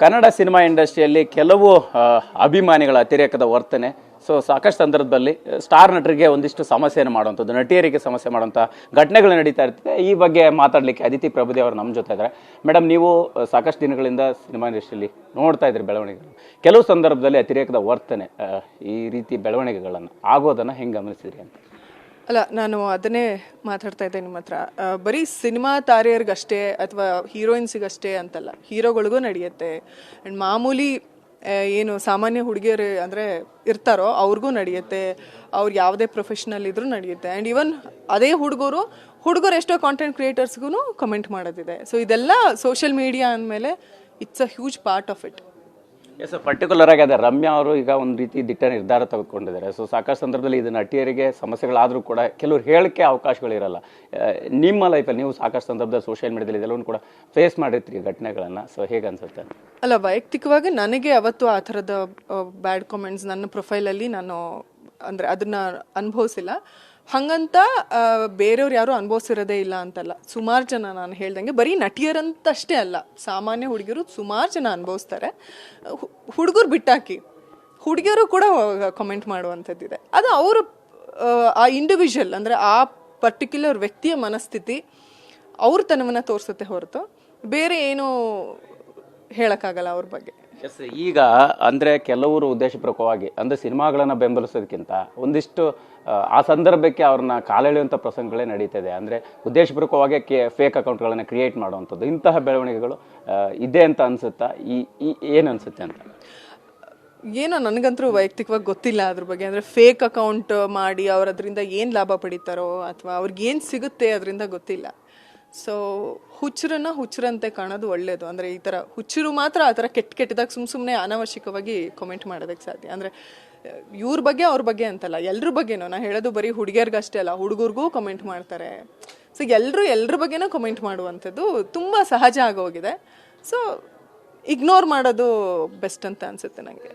Kannada cinema ಇಂಡಸ್ಟ್ರಿಯಲ್ಲಿ ಕೆಲವು ಅಭಿಮಾನಿಗಳ ಅತಿರೇಕದ ವರ್ತನೆ ಸಾಕಷ್ಟು ಸಂದರ್ಭದಲ್ಲಿ ಸ್ಟಾರ್ ನಟರಿಗೆ ಒಂದಿಷ್ಟು ಸಮಸ್ಯೆಯನ್ನು ಮಾಡುವಂಥದ್ದು, ನಟಿಯರಿಗೆ ಸಮಸ್ಯೆ ಮಾಡುವಂಥ ಘಟನೆಗಳು ನಡೀತಾ ಇರ್ತದೆ. ಈ ಬಗ್ಗೆ ಮಾತಾಡಲಿಕ್ಕೆ ಅದಿತಿ ಪ್ರಭುದೇ ಅವರು ನಮ್ಮ ಜೊತೆ ಇದ್ದಾರೆ. ಮೇಡಮ್, ನೀವು ಸಾಕಷ್ಟು ದಿನಗಳಿಂದ ಸಿನಿಮಾ ಇಂಡಸ್ಟ್ರಿಯಲ್ಲಿ ನೋಡ್ತಾ ಇದ್ರಿ ಬೆಳವಣಿಗೆಗಳು. ಕೆಲವು ಸಂದರ್ಭದಲ್ಲಿ ಅತಿರೇಕದ ವರ್ತನೆ, ಈ ರೀತಿ ಬೆಳವಣಿಗೆಗಳನ್ನು ಆಗೋದನ್ನು ಹೆಂಗೆ ಗಮನಿಸಿದ್ರಿ ಅಂತ? ಅಲ್ಲ, ನಾನು ಅದನ್ನೇ ಮಾತಾಡ್ತಾ ಇದ್ದೆ ನಿಮ್ಮ ಹತ್ರ. ಬರೀ ಸಿನಿಮಾ ತಾರೆಯರಿಗಷ್ಟೇ ಅಥವಾ ಹೀರೋಯಿನ್ಸಿಗಷ್ಟೇ ಅಂತಲ್ಲ, ಹೀರೋಗಳಿಗೂ ನಡೆಯುತ್ತೆ. ಆ್ಯಂಡ್ ಮಾಮೂಲಿ ಏನು ಸಾಮಾನ್ಯ ಹುಡುಗಿಯರು ಅಂದರೆ ಇರ್ತಾರೋ ಅವ್ರಿಗೂ ನಡೆಯುತ್ತೆ. ಅವ್ರು ಯಾವುದೇ ಪ್ರೊಫೆಷನಲ್ ಇದ್ರೂ ನಡೆಯುತ್ತೆ. ಆ್ಯಂಡ್ ಈವನ್ ಅದೇ ಹುಡುಗರು ಎಷ್ಟೋ ಕಾಂಟೆಂಟ್ ಕ್ರಿಯೇಟರ್ಸ್ಗೂ ಕಮೆಂಟ್ ಮಾಡೋದಿದೆ. ಸೊ ಇದೆಲ್ಲ ಸೋಷಿಯಲ್ ಮೀಡಿಯಾ ಅಂದಮೇಲೆ it's a huge part of it. Yes, particular ಆಗಿ ಅದೇ ರಮ್ಯಾ ಅವರು ಈಗ ಒಂದು ರೀತಿ ದಿಟ್ಟ ನಿರ್ಧಾರ ತೆಗೆದುಕೊಂಡಿದ್ದಾರೆ. ಸಾಕಷ್ಟು ಸಂದರ್ಭದಲ್ಲಿ ಇದು ನಟಿಯರಿಗೆ ಸಮಸ್ಯೆಗಳಾದರೂ ಕೂಡ ಕೆಲವರು ಹೇಳಕ್ಕೆ ಅವಕಾಶಗಳಿರಲ್ಲ. ನಿಮ್ಮ ಲೈಫಲ್ಲಿ ನೀವು ಸಾಕಷ್ಟು ಸಂದರ್ಭದಲ್ಲಿ ಸೋಷಿಯಲ್ ಮೀಡಿಯಾದಲ್ಲಿ ಇದೆಲ್ಲವೂ ಕೂಡ ಫೇಸ್ ಮಾಡಿರ್ತೀರಿ ಘಟನೆಗಳನ್ನು. ಹೇಗೆ ಅನ್ಸುತ್ತೆ? ಅಲ್ಲ, ವೈಯಕ್ತಿಕವಾಗಿ ನನಗೆ ಅವತ್ತು ಆ ಥರದ ಬ್ಯಾಡ್ ಕಾಮೆಂಟ್ಸ್ ನನ್ನ ಪ್ರೊಫೈಲಲ್ಲಿ ನಾನು ಅಂದರೆ ಅದನ್ನ ಅನುಭವಿಸಿಲ್ಲ. ಹಂಗಂತ ಬೇರೆಯವ್ರು ಯಾರು ಅನುಭವಿಸಿರೋದೇ ಇಲ್ಲ ಅಂತಲ್ಲ. ಸುಮಾರು ಜನ, ನಾನು ಹೇಳ್ದಂಗೆ ಬರೀ ನಟಿಯರಂತಷ್ಟೇ ಅಲ್ಲ, ಸಾಮಾನ್ಯ ಹುಡುಗಿಯರು ಸುಮಾರು ಜನ ಅನುಭವಿಸ್ತಾರೆ. ಹುಡುಗರು ಬಿಟ್ಟಾಕಿ ಹುಡುಗಿಯರು ಕೂಡ ಕಮೆಂಟ್ ಮಾಡುವಂಥದ್ದಿದೆ. ಅದು ಅವರು ಆ ಇಂಡಿವಿಜುವಲ್ ಅಂದರೆ ಆ ಪರ್ಟಿಕ್ಯುಲರ್ ವ್ಯಕ್ತಿಯ ಮನಸ್ಥಿತಿ ಅವ್ರ ತನವನ್ನು ತೋರಿಸುತ್ತೆ ಹೊರತು ಬೇರೆ ಏನು ಹೇಳೋಕ್ಕಾಗಲ್ಲ ಅವ್ರ ಬಗ್ಗೆ. ಎಸ್, ಈಗ ಅಂದರೆ ಕೆಲವರು ಉದ್ದೇಶಪೂರ್ವಕವಾಗಿ ಅಂದರೆ ಸಿನಿಮಾಗಳನ್ನು ಬೆಂಬಲಿಸೋದಕ್ಕಿಂತ ಒಂದಿಷ್ಟು ಆ ಸಂದರ್ಭಕ್ಕೆ ಅವ್ರನ್ನ ಕಾಲೆಳೆಯುವಂಥ ಪ್ರಸಂಗಗಳೇ ನಡೀತದೆ. ಅಂದರೆ ಉದ್ದೇಶಪೂರ್ವಕವಾಗಿ ಫೇಕ್ ಅಕೌಂಟ್ಗಳನ್ನು ಕ್ರಿಯೇಟ್ ಮಾಡುವಂಥದ್ದು, ಇಂತಹ ಬೆಳವಣಿಗೆಗಳು ಇದೆ ಅಂತ ಅನಿಸುತ್ತಾ? ಏನು ಅನಿಸುತ್ತೆ ಅಂತ? ಏನೋ ನನಗಂತೂ ವೈಯಕ್ತಿಕವಾಗಿ ಗೊತ್ತಿಲ್ಲ ಅದ್ರ ಬಗ್ಗೆ. ಅಂದರೆ ಫೇಕ್ ಅಕೌಂಟ್ ಮಾಡಿ ಅವ್ರು ಅದರಿಂದ ಏನು ಲಾಭ ಪಡಿತಾರೋ ಅಥವಾ ಅವ್ರಿಗೇನು ಸಿಗುತ್ತೆ ಅದರಿಂದ ಗೊತ್ತಿಲ್ಲ. ಸೊ ಹುಚ್ಚರಂತೆ ಕಾಣೋದು ಒಳ್ಳೇದು. ಅಂದರೆ ಈ ಥರ ಹುಚ್ಚರು ಮಾತ್ರ ಆ ಥರ ಕೆಟ್ಟದಾಗ ಸುಮ್ಮನೆ ಅನಾವಶ್ಯಕವಾಗಿ ಕಮೆಂಟ್ ಮಾಡೋದಕ್ಕೆ ಸಾಧ್ಯ. ಅಂದರೆ ಇವ್ರ ಬಗ್ಗೆ ಅವ್ರ ಬಗ್ಗೆ ಅಂತಲ್ಲ, ಎಲ್ರ ಬಗ್ಗೆನೂ. ನಾನು ಹೇಳೋದು ಬರೀ ಹುಡುಗಿಯರ್ಗಷ್ಟೇ ಅಲ್ಲ, ಹುಡುಗರಿಗೂ ಕಮೆಂಟ್ ಮಾಡ್ತಾರೆ. ಸೊ ಎಲ್ರ ಬಗ್ಗೆನೂ ಕಮೆಂಟ್ ಮಾಡುವಂಥದ್ದು ತುಂಬ ಸಹಜ ಆಗೋಗಿದೆ. ಸೊ ಇಗ್ನೋರ್ ಮಾಡೋದು ಬೆಸ್ಟ್ ಅಂತ ಅನಿಸುತ್ತೆ ನನಗೆ.